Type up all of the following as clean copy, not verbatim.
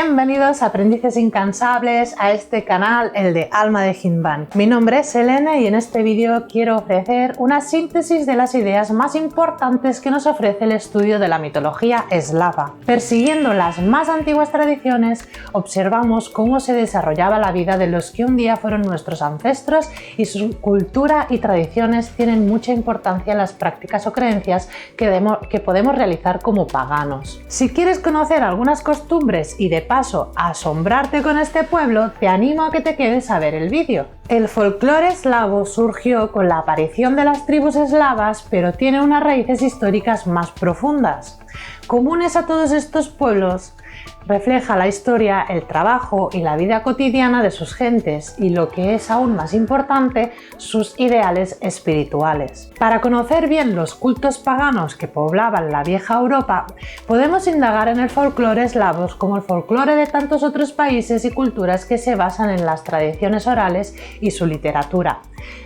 Bienvenidos aprendices incansables a este canal, el de Alma de Hinban. Mi nombre es Elena y en este vídeo quiero ofrecer una síntesis de las ideas más importantes que nos ofrece el estudio de la mitología eslava. Persiguiendo las más antiguas tradiciones, observamos cómo se desarrollaba la vida de los que un día fueron nuestros ancestros y su cultura y tradiciones tienen mucha importancia en las prácticas o creencias que podemos realizar como paganos. Si quieres conocer algunas costumbres y de paso asombrarte con este pueblo, te animo a que te quedes a ver el vídeo. El folclore eslavo surgió con la aparición de las tribus eslavas, pero tiene unas raíces históricas más profundas. Comunes a todos estos pueblos, refleja la historia, el trabajo y la vida cotidiana de sus gentes y, lo que es aún más importante, sus ideales espirituales. Para conocer bien los cultos paganos que poblaban la vieja Europa, podemos indagar en el folclore eslavo como el folclore de tantos otros países y culturas que se basan en las tradiciones orales y su literatura.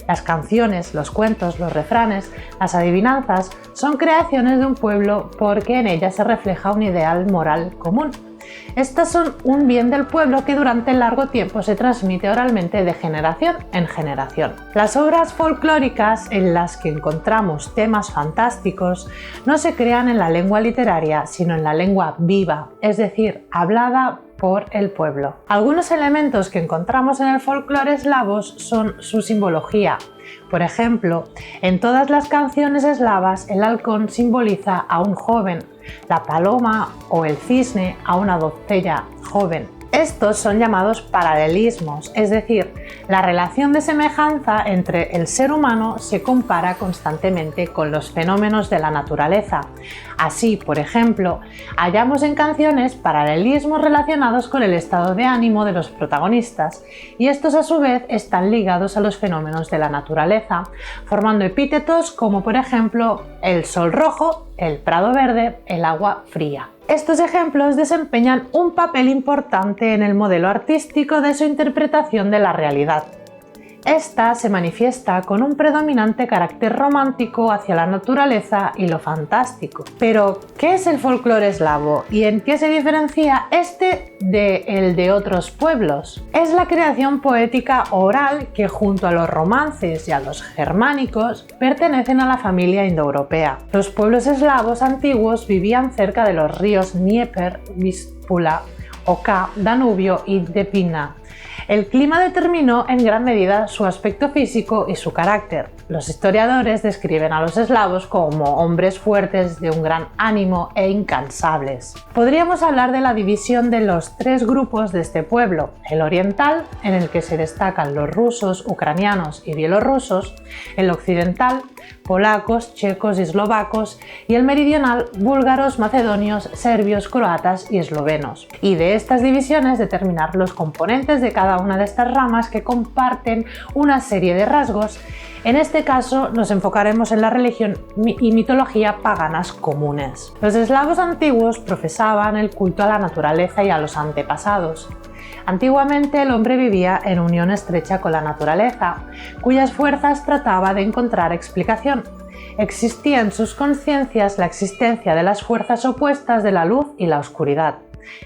Las canciones, los cuentos, los refranes, las adivinanzas son creaciones de un pueblo porque en ellas se refleja un ideal moral común. Estas son un bien del pueblo que durante largo tiempo se transmite oralmente de generación en generación. Las obras folclóricas en las que encontramos temas fantásticos no se crean en la lengua literaria, sino en la lengua viva, es decir, hablada por el pueblo. Algunos elementos que encontramos en el folclore eslavo son su simbología. Por ejemplo, en todas las canciones eslavas el halcón simboliza a un joven, la paloma o el cisne a una doncella joven. Estos son llamados paralelismos, es decir, la relación de semejanza entre el ser humano se compara constantemente con los fenómenos de la naturaleza. Así, por ejemplo, hallamos en canciones paralelismos relacionados con el estado de ánimo de los protagonistas, y estos a su vez están ligados a los fenómenos de la naturaleza, formando epítetos como por ejemplo el sol rojo, el prado verde, el agua fría. Estos ejemplos desempeñan un papel importante en el modelo artístico de su interpretación de la realidad. Esta se manifiesta con un predominante carácter romántico hacia la naturaleza y lo fantástico. Pero, ¿qué es el folclore eslavo y en qué se diferencia este de otros pueblos? Es la creación poética oral que, junto a los romances y a los germánicos, pertenecen a la familia indoeuropea. Los pueblos eslavos antiguos vivían cerca de los ríos Dnieper, Vístula, Oká, Danubio y Dvina. El clima determinó en gran medida su aspecto físico y su carácter. Los historiadores describen a los eslavos como hombres fuertes de un gran ánimo e incansables. Podríamos hablar de la división de los tres grupos de este pueblo: el oriental, en el que se destacan los rusos, ucranianos y bielorrusos; el occidental, polacos, checos y eslovacos; y el meridional, búlgaros, macedonios, serbios, croatas y eslovenos. Y de estas divisiones determinar los componentes de cada una de estas ramas que comparten una serie de rasgos. En este caso nos enfocaremos en la religión y mitología paganas comunes. Los eslavos antiguos profesaban el culto a la naturaleza y a los antepasados. Antiguamente el hombre vivía en unión estrecha con la naturaleza, cuyas fuerzas trataba de encontrar explicación. Existía en sus conciencias la existencia de las fuerzas opuestas de la luz y la oscuridad.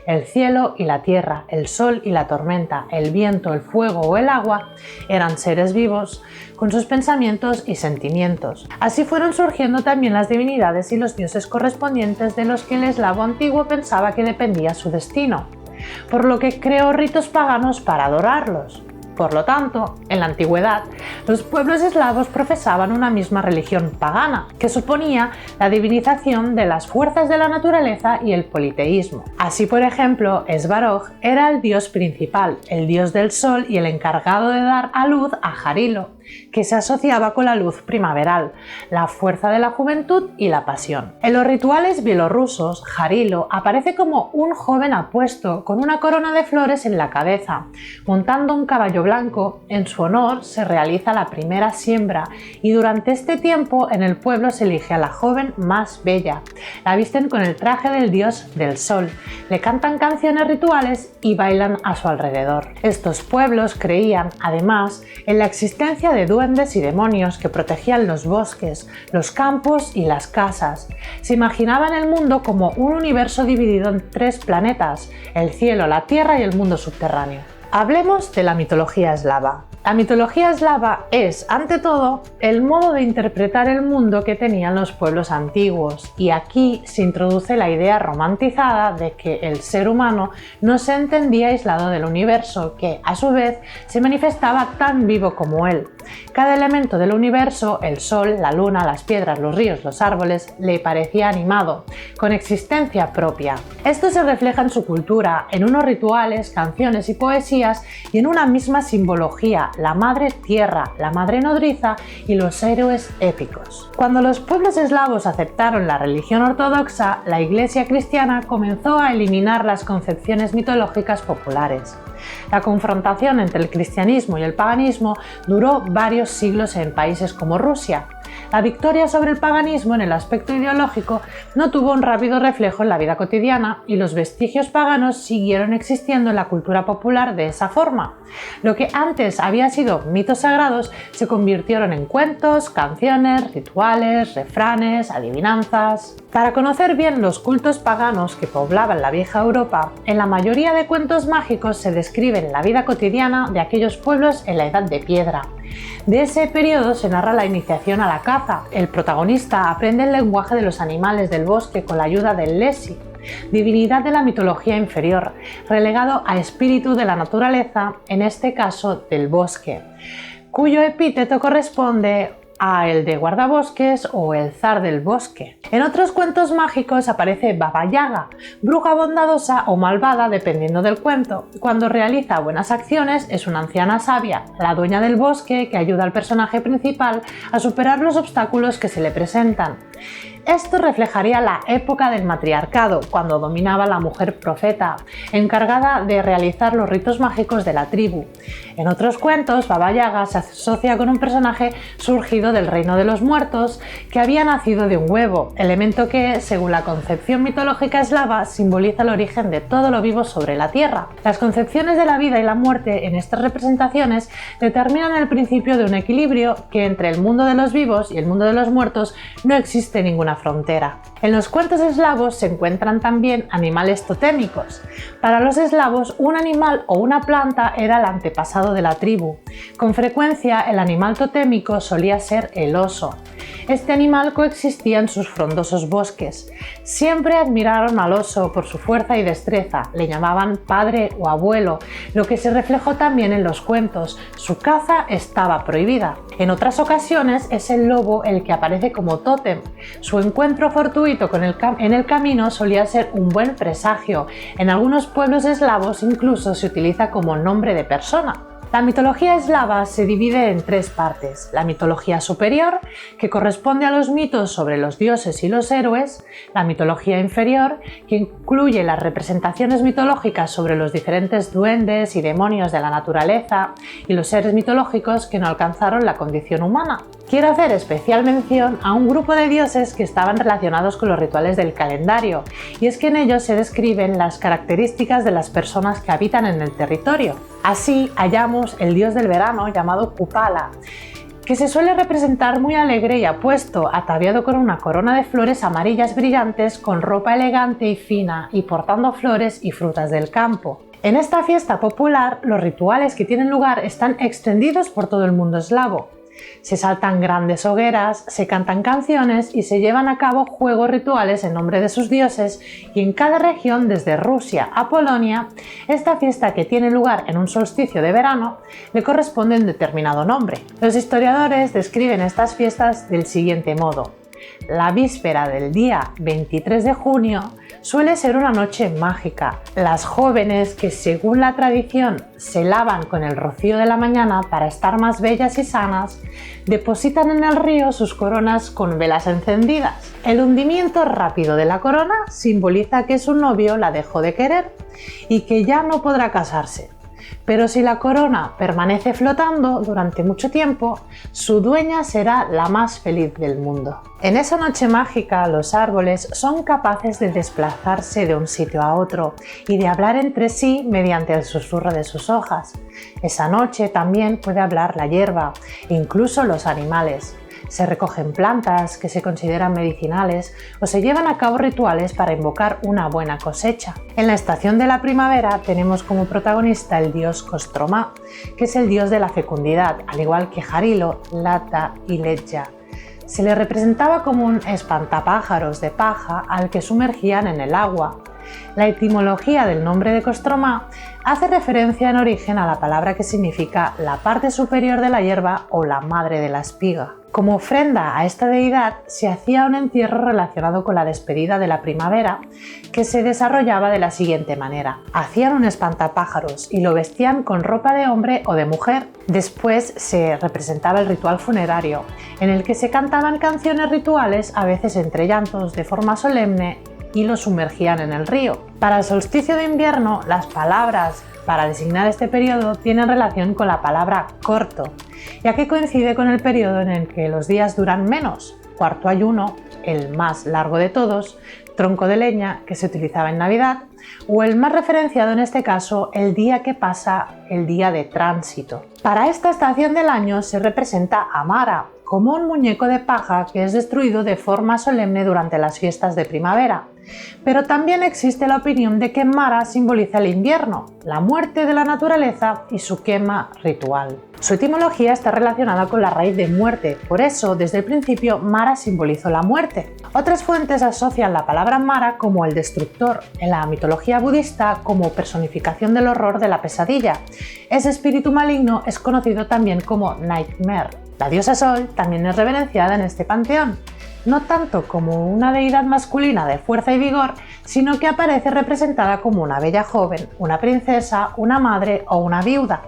El cielo y la tierra, el sol y la tormenta, el viento, el fuego o el agua eran seres vivos con sus pensamientos y sentimientos. Así fueron surgiendo también las divinidades y los dioses correspondientes de los que el eslavo antiguo pensaba que dependía su destino, por lo que creó ritos paganos para adorarlos. Por lo tanto, en la antigüedad, los pueblos eslavos profesaban una misma religión pagana, que suponía la divinización de las fuerzas de la naturaleza y el politeísmo. Así, por ejemplo, Svarog era el dios principal, el dios del sol y el encargado de dar a luz a Jarilo, que se asociaba con la luz primaveral, la fuerza de la juventud y la pasión. En los rituales bielorrusos, Jarilo aparece como un joven apuesto con una corona de flores en la cabeza, montando un caballo blanco. En su honor se realiza la primera siembra y durante este tiempo en el pueblo se elige a la joven más bella. La visten con el traje del dios del sol, le cantan canciones rituales y bailan a su alrededor. Estos pueblos creían, además, en la existencia de duendes y demonios que protegían los bosques, los campos y las casas. Se imaginaban el mundo como un universo dividido en 3 planetas: el cielo, la tierra y el mundo subterráneo. Hablemos de la mitología eslava. La mitología eslava es, ante todo, el modo de interpretar el mundo que tenían los pueblos antiguos, y aquí se introduce la idea romantizada de que el ser humano no se entendía aislado del universo, que a su vez se manifestaba tan vivo como él. Cada elemento del universo, el sol, la luna, las piedras, los ríos, los árboles, le parecía animado, con existencia propia. Esto se refleja en su cultura, en unos rituales, canciones y poesías, y en una misma simbología: la madre tierra, la madre nodriza y los héroes épicos. Cuando los pueblos eslavos aceptaron la religión ortodoxa, la Iglesia cristiana comenzó a eliminar las concepciones mitológicas populares. La confrontación entre el cristianismo y el paganismo duró varios siglos en países como Rusia. La victoria sobre el paganismo en el aspecto ideológico no tuvo un rápido reflejo en la vida cotidiana, y los vestigios paganos siguieron existiendo en la cultura popular de esa forma. Lo que antes había sido mitos sagrados se convirtieron en cuentos, canciones, rituales, refranes, adivinanzas. Para conocer bien los cultos paganos que poblaban la vieja Europa, en la mayoría de cuentos mágicos se describe la vida cotidiana de aquellos pueblos en la Edad de Piedra. De ese periodo se narra la iniciación a la caza. El protagonista aprende el lenguaje de los animales del bosque con la ayuda del Lesi, divinidad de la mitología inferior, relegado a espíritu de la naturaleza, en este caso del bosque, cuyo epíteto corresponde a el de guardabosques o el zar del bosque. En otros cuentos mágicos aparece Baba Yaga, bruja bondadosa o malvada dependiendo del cuento. Cuando realiza buenas acciones es una anciana sabia, la dueña del bosque, que ayuda al personaje principal a superar los obstáculos que se le presentan. Esto reflejaría la época del matriarcado, cuando dominaba la mujer profeta, encargada de realizar los ritos mágicos de la tribu. En otros cuentos, Baba Yaga se asocia con un personaje surgido del reino de los muertos, que había nacido de un huevo, elemento que, según la concepción mitológica eslava, simboliza el origen de todo lo vivo sobre la tierra. Las concepciones de la vida y la muerte en estas representaciones determinan el principio de un equilibrio, que entre el mundo de los vivos y el mundo de los muertos no existe ninguna frontera. En los cuentos eslavos se encuentran también animales totémicos. Para los eslavos, un animal o una planta era el antepasado de la tribu. Con frecuencia, el animal totémico solía ser el oso. Este animal coexistía en sus frondosos bosques. Siempre admiraron al oso por su fuerza y destreza, le llamaban padre o abuelo, lo que se reflejó también en los cuentos. Su caza estaba prohibida. En otras ocasiones es el lobo el que aparece como tótem. Su encuentro fortuito en el camino solía ser un buen presagio. En algunos pueblos eslavos incluso se utiliza como nombre de persona. La mitología eslava se divide en 3 partes: la mitología superior, que corresponde a los mitos sobre los dioses y los héroes; la mitología inferior, que incluye las representaciones mitológicas sobre los diferentes duendes y demonios de la naturaleza y los seres mitológicos que no alcanzaron la condición humana. Quiero hacer especial mención a un grupo de dioses que estaban relacionados con los rituales del calendario, y es que en ellos se describen las características de las personas que habitan en el territorio. Así hallamos el dios del verano llamado Kupala, que se suele representar muy alegre y apuesto, ataviado con una corona de flores amarillas brillantes, con ropa elegante y fina y portando flores y frutas del campo. En esta fiesta popular, los rituales que tienen lugar están extendidos por todo el mundo eslavo. Se saltan grandes hogueras, se cantan canciones y se llevan a cabo juegos rituales en nombre de sus dioses, y en cada región, desde Rusia a Polonia, esta fiesta, que tiene lugar en un solsticio de verano, le corresponde un determinado nombre. Los historiadores describen estas fiestas del siguiente modo: la víspera del día 23 de junio suele ser una noche mágica. Las jóvenes, que según la tradición se lavan con el rocío de la mañana para estar más bellas y sanas, depositan en el río sus coronas con velas encendidas. El hundimiento rápido de la corona simboliza que su novio la dejó de querer y que ya no podrá casarse. pero si la corona permanece flotando durante mucho tiempo, su dueña será la más feliz del mundo. En esa noche mágica, los árboles son capaces de desplazarse de un sitio a otro y de hablar entre sí mediante el susurro de sus hojas. Esa noche también puede hablar la hierba e incluso los animales. Se recogen plantas que se consideran medicinales o se llevan a cabo rituales para invocar una buena cosecha. En la estación de la primavera tenemos como protagonista el dios Kostromá, que es el dios de la fecundidad, al igual que Jarilo, Lata y Leja. Se le representaba como un espantapájaros de paja al que sumergían en el agua. La etimología del nombre de Kostromá hace referencia en origen a la palabra que significa la parte superior de la hierba o la madre de la espiga. Como ofrenda a esta deidad se hacía un entierro relacionado con la despedida de la primavera, que se desarrollaba de la siguiente manera. Hacían un espantapájaros y lo vestían con ropa de hombre o de mujer. Después se representaba el ritual funerario, en el que se cantaban canciones rituales, a veces entre llantos, de forma solemne, y lo sumergían en el río. Para el solsticio de invierno, las palabras para designar este periodo tienen relación con la palabra corto, ya que coincide con el periodo en el que los días duran menos. Cuarto ayuno, el más largo de todos, tronco de leña, que se utilizaba en Navidad, o el más referenciado en este caso, el día que pasa, el día de tránsito. Para esta estación del año se representa a Mara, como un muñeco de paja que es destruido de forma solemne durante las fiestas de primavera. Pero también existe la opinión de que Mara simboliza el invierno, la muerte de la naturaleza y su quema ritual. Su etimología está relacionada con la raíz de muerte, por eso desde el principio Mara simbolizó la muerte. Otras fuentes asocian la palabra Mara como el destructor, en la mitología budista como personificación del horror de la pesadilla. Ese espíritu maligno es conocido también como Nightmare. La diosa Sol también es reverenciada en este panteón, no tanto como una deidad masculina de fuerza y vigor, sino que aparece representada como una bella joven, una princesa, una madre o una viuda.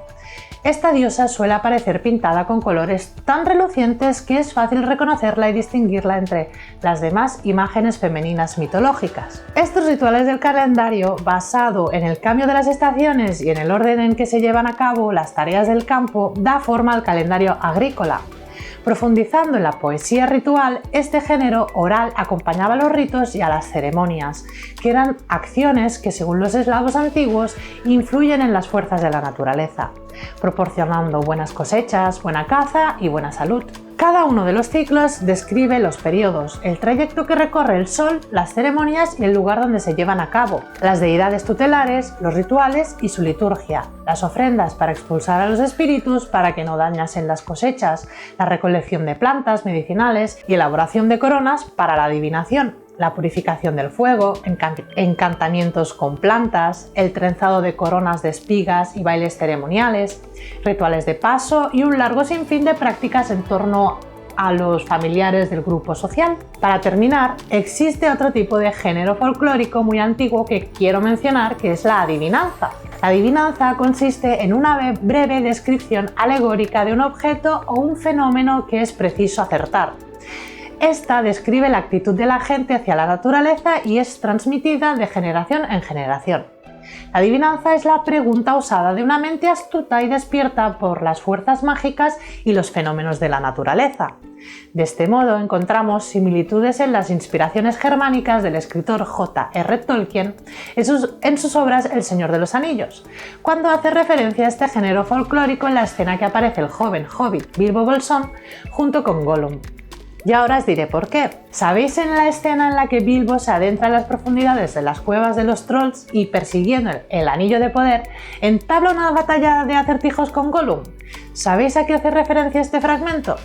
Esta diosa suele aparecer pintada con colores tan relucientes que es fácil reconocerla y distinguirla entre las demás imágenes femeninas mitológicas. Estos rituales del calendario, basado en el cambio de las estaciones y en el orden en que se llevan a cabo las tareas del campo, da forma al calendario agrícola. Profundizando en la poesía ritual, este género oral acompañaba a los ritos y a las ceremonias, que eran acciones que, según los eslavos antiguos, influyen en las fuerzas de la naturaleza, proporcionando buenas cosechas, buena caza y buena salud. Cada uno de los ciclos describe los periodos, el trayecto que recorre el sol, las ceremonias y el lugar donde se llevan a cabo, las deidades tutelares, los rituales y su liturgia, las ofrendas para expulsar a los espíritus para que no dañasen las cosechas, la recolección de plantas medicinales y elaboración de coronas para la adivinación, la purificación del fuego, encantamientos con plantas, el trenzado de coronas de espigas y bailes ceremoniales, rituales de paso y un largo sinfín de prácticas en torno a los familiares del grupo social. Para terminar, existe otro tipo de género folclórico muy antiguo que quiero mencionar, que es la adivinanza. La adivinanza consiste en una breve descripción alegórica de un objeto o un fenómeno que es preciso acertar. Esta describe la actitud de la gente hacia la naturaleza y es transmitida de generación en generación. La adivinanza es la pregunta osada de una mente astuta y despierta por las fuerzas mágicas y los fenómenos de la naturaleza. De este modo encontramos similitudes en las inspiraciones germánicas del escritor J.R. Tolkien en sus obras El Señor de los Anillos, cuando hace referencia a este género folclórico en la escena que aparece el joven hobbit Bilbo Bolsón junto con Gollum. Y ahora os diré por qué. ¿Sabéis en la escena en la que Bilbo se adentra en las profundidades de las cuevas de los trolls y, persiguiendo el anillo de poder, entabla una batalla de acertijos con Gollum? ¿Sabéis a qué hace referencia este fragmento?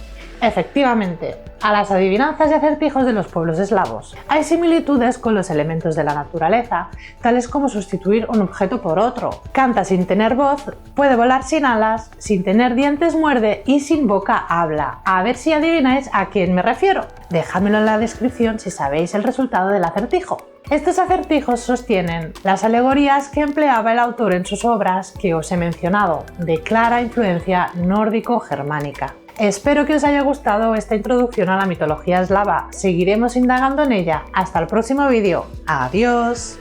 Efectivamente, a las adivinanzas y acertijos de los pueblos eslavos. Hay similitudes con los elementos de la naturaleza, tales como sustituir un objeto por otro. Canta sin tener voz, puede volar sin alas, sin tener dientes muerde y sin boca habla. A ver si adivináis a quién me refiero. Dejádmelo en la descripción si sabéis el resultado del acertijo. Estos acertijos sostienen las alegorías que empleaba el autor en sus obras que os he mencionado, de clara influencia nórdico-germánica. Espero que os haya gustado esta introducción a la mitología eslava. Seguiremos indagando en ella. Hasta el próximo vídeo. ¡Adiós!